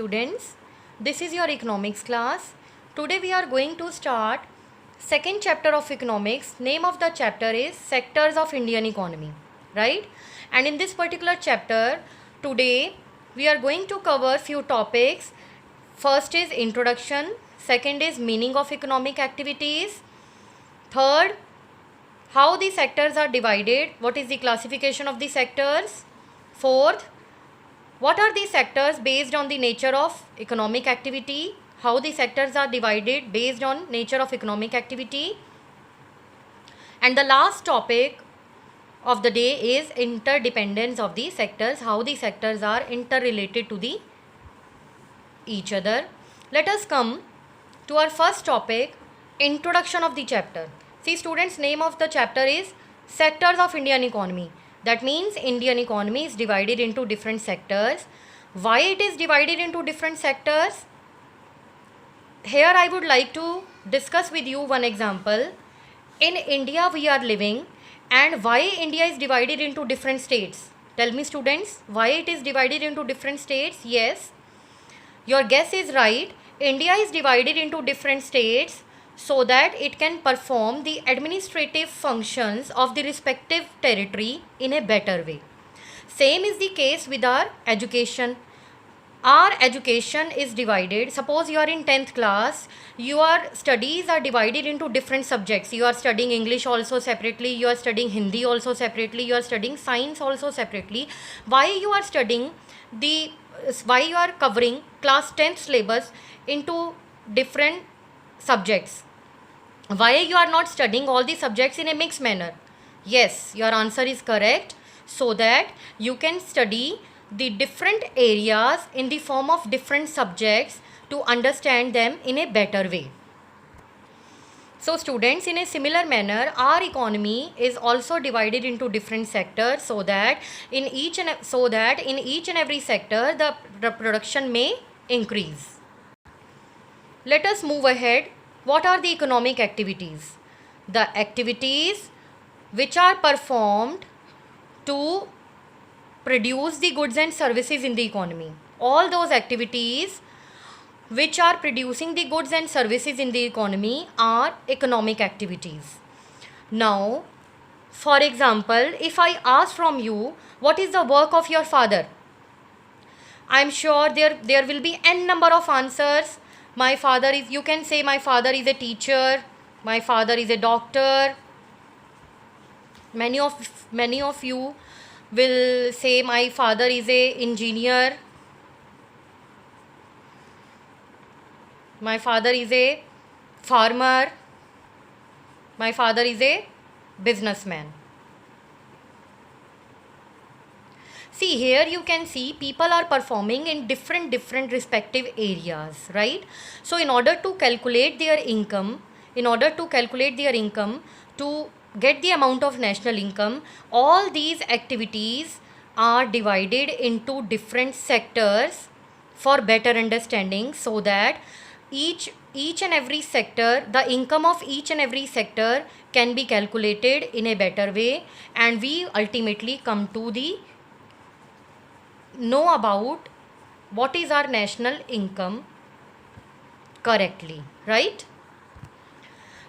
students. This is your economics class. Today we are going to start second chapter of economics. Name of the chapter is Sectors of Indian Economy, right? And in this particular chapter, today we are going to cover few topics. First is introduction, second is meaning of economic activities, third, how the sectors are divided, what is the classification of the sectors, fourth, what are the sectors based on the nature of economic activity, how the sectors are divided based on nature of economic activity, and the last topic of the day is interdependence of the sectors, how the sectors are interrelated to the each other. Let us come to our first topic, introduction of the chapter. See students, name of the chapter is Sectors of Indian Economy. That means Indian economy is divided into different sectors. Why it is divided into different sectors? Here I would like to discuss with you one example. In India we are living, and why India is divided into different states? Tell me students, why it is divided into different states? Yes, your guess is right. India is divided into different states so that it can perform the administrative functions of the respective territory in a better way. Same is the case with our education. Our education is divided. Suppose you are in 10th class, your studies are divided into different subjects. You are studying English also separately, you are studying Hindi also separately, you are studying science also separately. Why you are covering class 10th syllabus into different subjects? Why you are not studying all the subjects in a mixed manner? Yes, your answer is correct. So that you can study the different areas in the form of different subjects to understand them in a better way. So students, in a similar manner, our economy is also divided into different sectors so that in each and every sector the production may increase. Let us move ahead. What are the economic activities? The activities which are performed to produce the goods and services in the economy. All those activities which are producing the goods and services in the economy are economic activities. Now, for example, if I ask from you, what is the work of your father? I am sure there will be n number of answers. My father is, you can say my father is a teacher, my father is a doctor. Many of you will say my father is a engineer, my father is a farmer, my father is a businessman. See, here you can see people are performing in different respective areas, right? So in order to calculate their income, to get the amount of national income, all these activities are divided into different sectors for better understanding, so that each and every sector, the income of each and every sector can be calculated in a better way, and we ultimately come to the know about what is our national income correctly, right?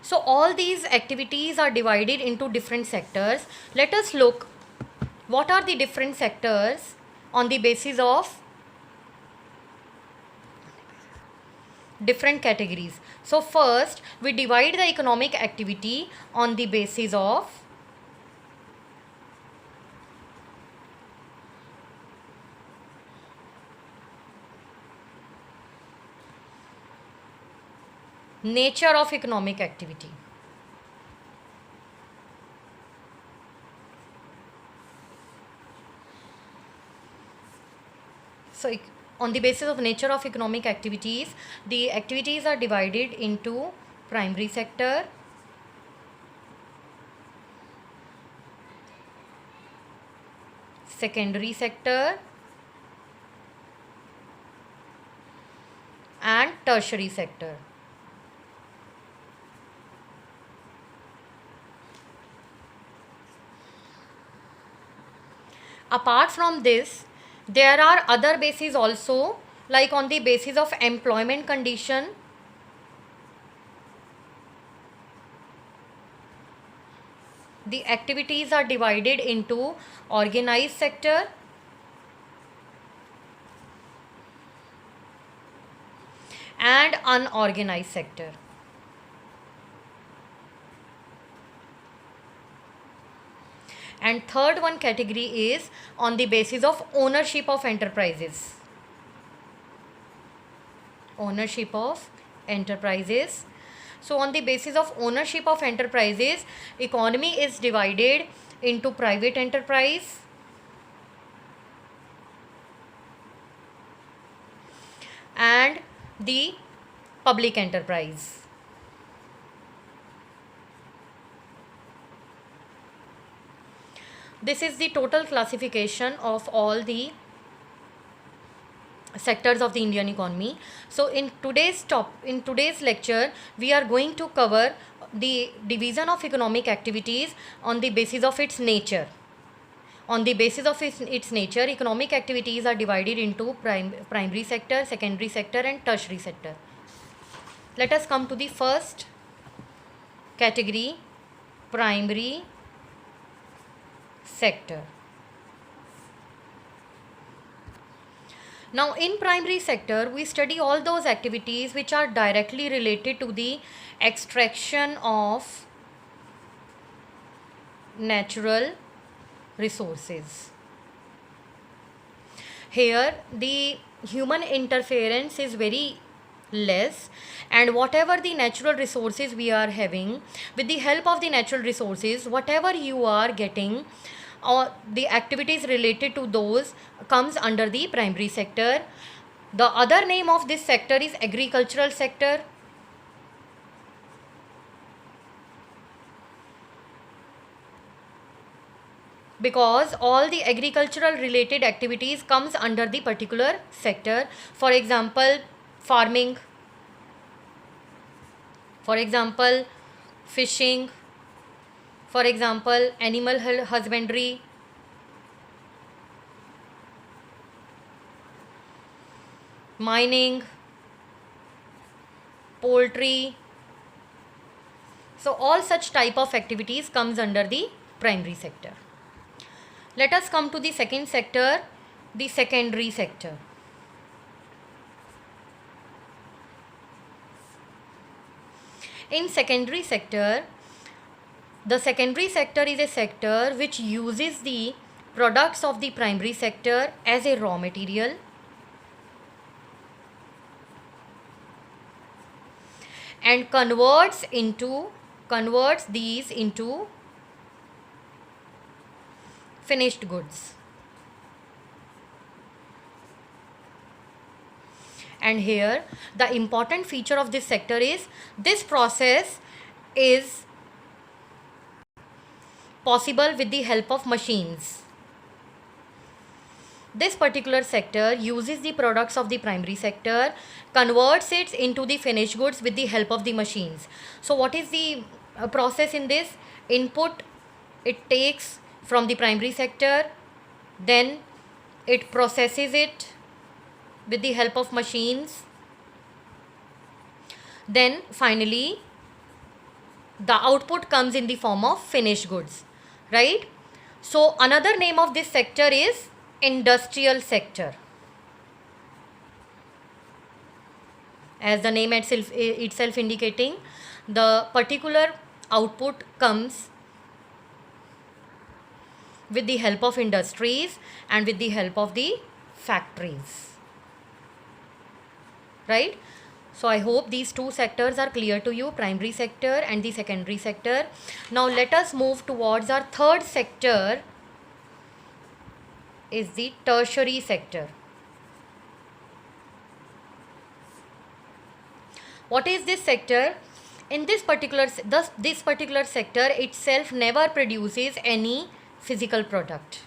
So all these activities are divided into different sectors. Let us look what are the different sectors on the basis of different categories. So first we divide the economic activity on the basis of nature of economic activity. So on the basis of nature of economic activities, the activities are divided into primary sector, secondary sector, and tertiary sector. Apart from this, there are other bases also, like on the basis of employment condition, the activities are divided into organized sector and unorganized sector. And third one category is on the basis of ownership of enterprises. Ownership of enterprises. So on the basis of ownership of enterprises, economy is divided into private enterprise and the public enterprise. This is the total classification of all the sectors of the Indian economy. So in today's lecture, we are going to cover the division of economic activities on the basis of its nature. On the basis of its nature, economic activities are divided into primary sector, secondary sector and tertiary sector. Let us come to the first category, primary sector. Now in primary sector, we study all those activities which are directly related to the extraction of natural resources. Here the human interference is very less, and whatever the natural resources we are having, with the help of the natural resources, whatever you are getting, or the activities related to those comes under the primary sector. The other name of this sector is agricultural sector. Because all the agricultural related activities comes under the particular sector. For example, farming, for example, fishing, for example, animal husbandry, mining, poultry. So all such type of activities comes under the primary sector. Let us come to the second sector, the secondary sector. In secondary sector, the secondary sector is a sector which uses the products of the primary sector as a raw material and converts these into finished goods. And here the important feature of this sector is this process is possible with the help of machines. This particular sector uses the products of the primary sector, converts it into the finished goods with the help of the machines. So what is the process in this? Input it takes from the primary sector, then it processes it with the help of machines, then finally the output comes in the form of finished goods, right? So another name of this sector is industrial sector. As the name itself indicating, the particular output comes with the help of industries and with the help of the factories, right? So I hope these two sectors are clear to you, primary sector and the secondary sector. Now let us move towards our third sector, is the tertiary sector. What is this sector? In this particular sector itself never produces any physical product.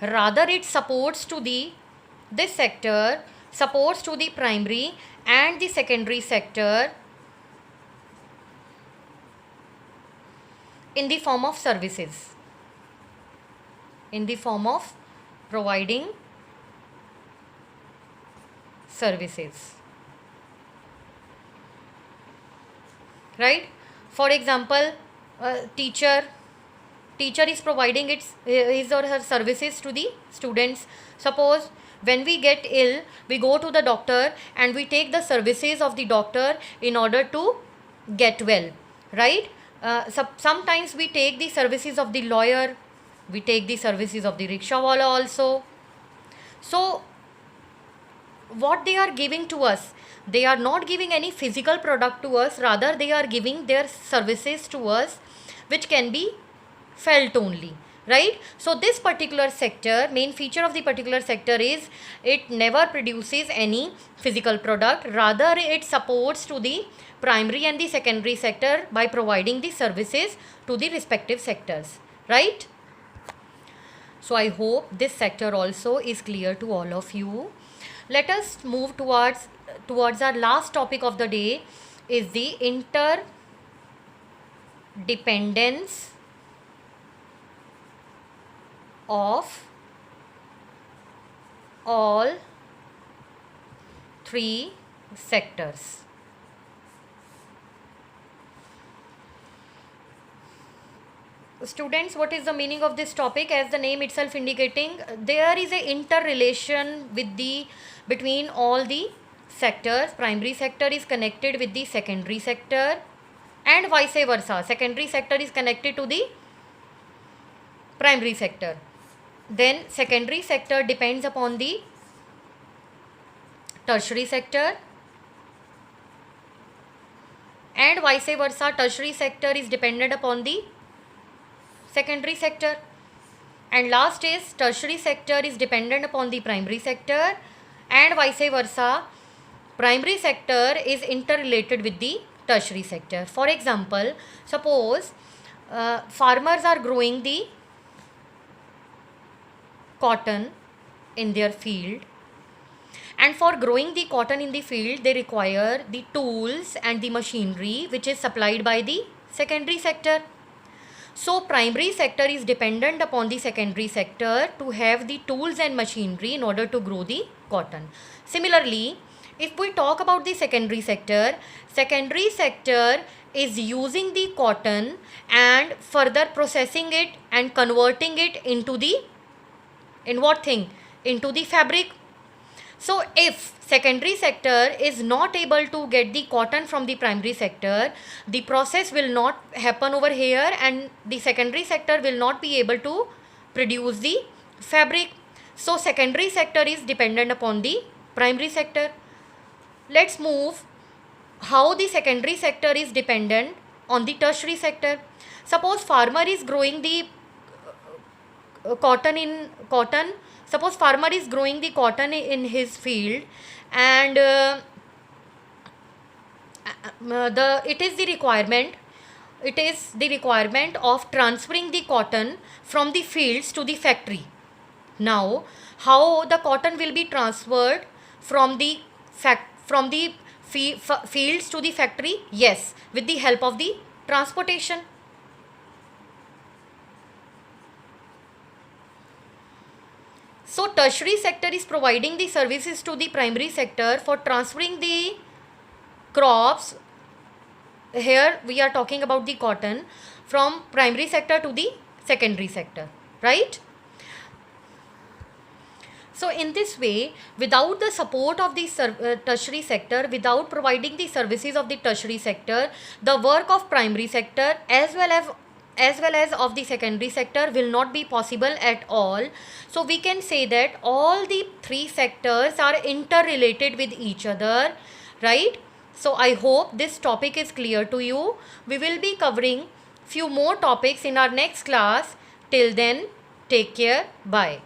Rather it supports to this sector supports to the primary and the secondary sector in the form of services. in the form of providing services, right? For example, teacher is providing his or her services to the students. Suppose when we get ill, we go to the doctor and we take the services of the doctor in order to get well, right? Sometimes we take the services of the lawyer, we take the services of the rickshawala also. So what they are giving to us, they are not giving any physical product to us, rather they are giving their services to us which can be felt only, right? So this particular sector, main feature of the particular sector is it never produces any physical product, rather it supports to the primary and the secondary sector by providing the services to the respective sectors, right? So I hope this sector also is clear to all of you. Let us move towards our last topic of the day, is the interdependence of all three sectors. Students, what is the meaning of this topic? As the name itself indicating, there is a interrelation between all the sectors. Primary sector is connected with the secondary sector and vice versa. Secondary sector is connected to the primary sector. Then secondary sector depends upon the tertiary sector and vice versa. Tertiary sector is dependent upon the secondary sector, and last is tertiary sector is dependent upon the primary sector and vice versa. Primary sector is interrelated with the tertiary sector. For example, suppose farmers are growing the cotton in their field, and for growing the cotton in the field they require the tools and the machinery which is supplied by the secondary sector. So primary sector is dependent upon the secondary sector to have the tools and machinery in order to grow the cotton. Similarly, if we talk about the secondary sector is using the cotton and further processing it and converting it into the into the fabric. So if secondary sector is not able to get the cotton from the primary sector, the process will not happen over here and the secondary sector will not be able to produce the fabric. So secondary sector is dependent upon the primary sector. Let's move how the secondary sector is dependent on the tertiary sector. Suppose farmer is growing the Suppose farmer is growing the cotton in his field, and it is the requirement of transferring the cotton from the fields to the factory. Now, how the cotton will be transferred from the fields to the factory? Yes, with the help of the transportation. So tertiary sector is providing the services to the primary sector for transferring the crops. Here we are talking about the cotton from primary sector to the secondary sector, right? So in this way, without the support of the tertiary sector, without providing the services of the tertiary sector, the work of primary sector as well as of the secondary sector will not be possible at all. So we can say that all the three sectors are interrelated with each other, right? So I hope this topic is clear to you. We will be covering few more topics in our next class. Till then, take care. Bye.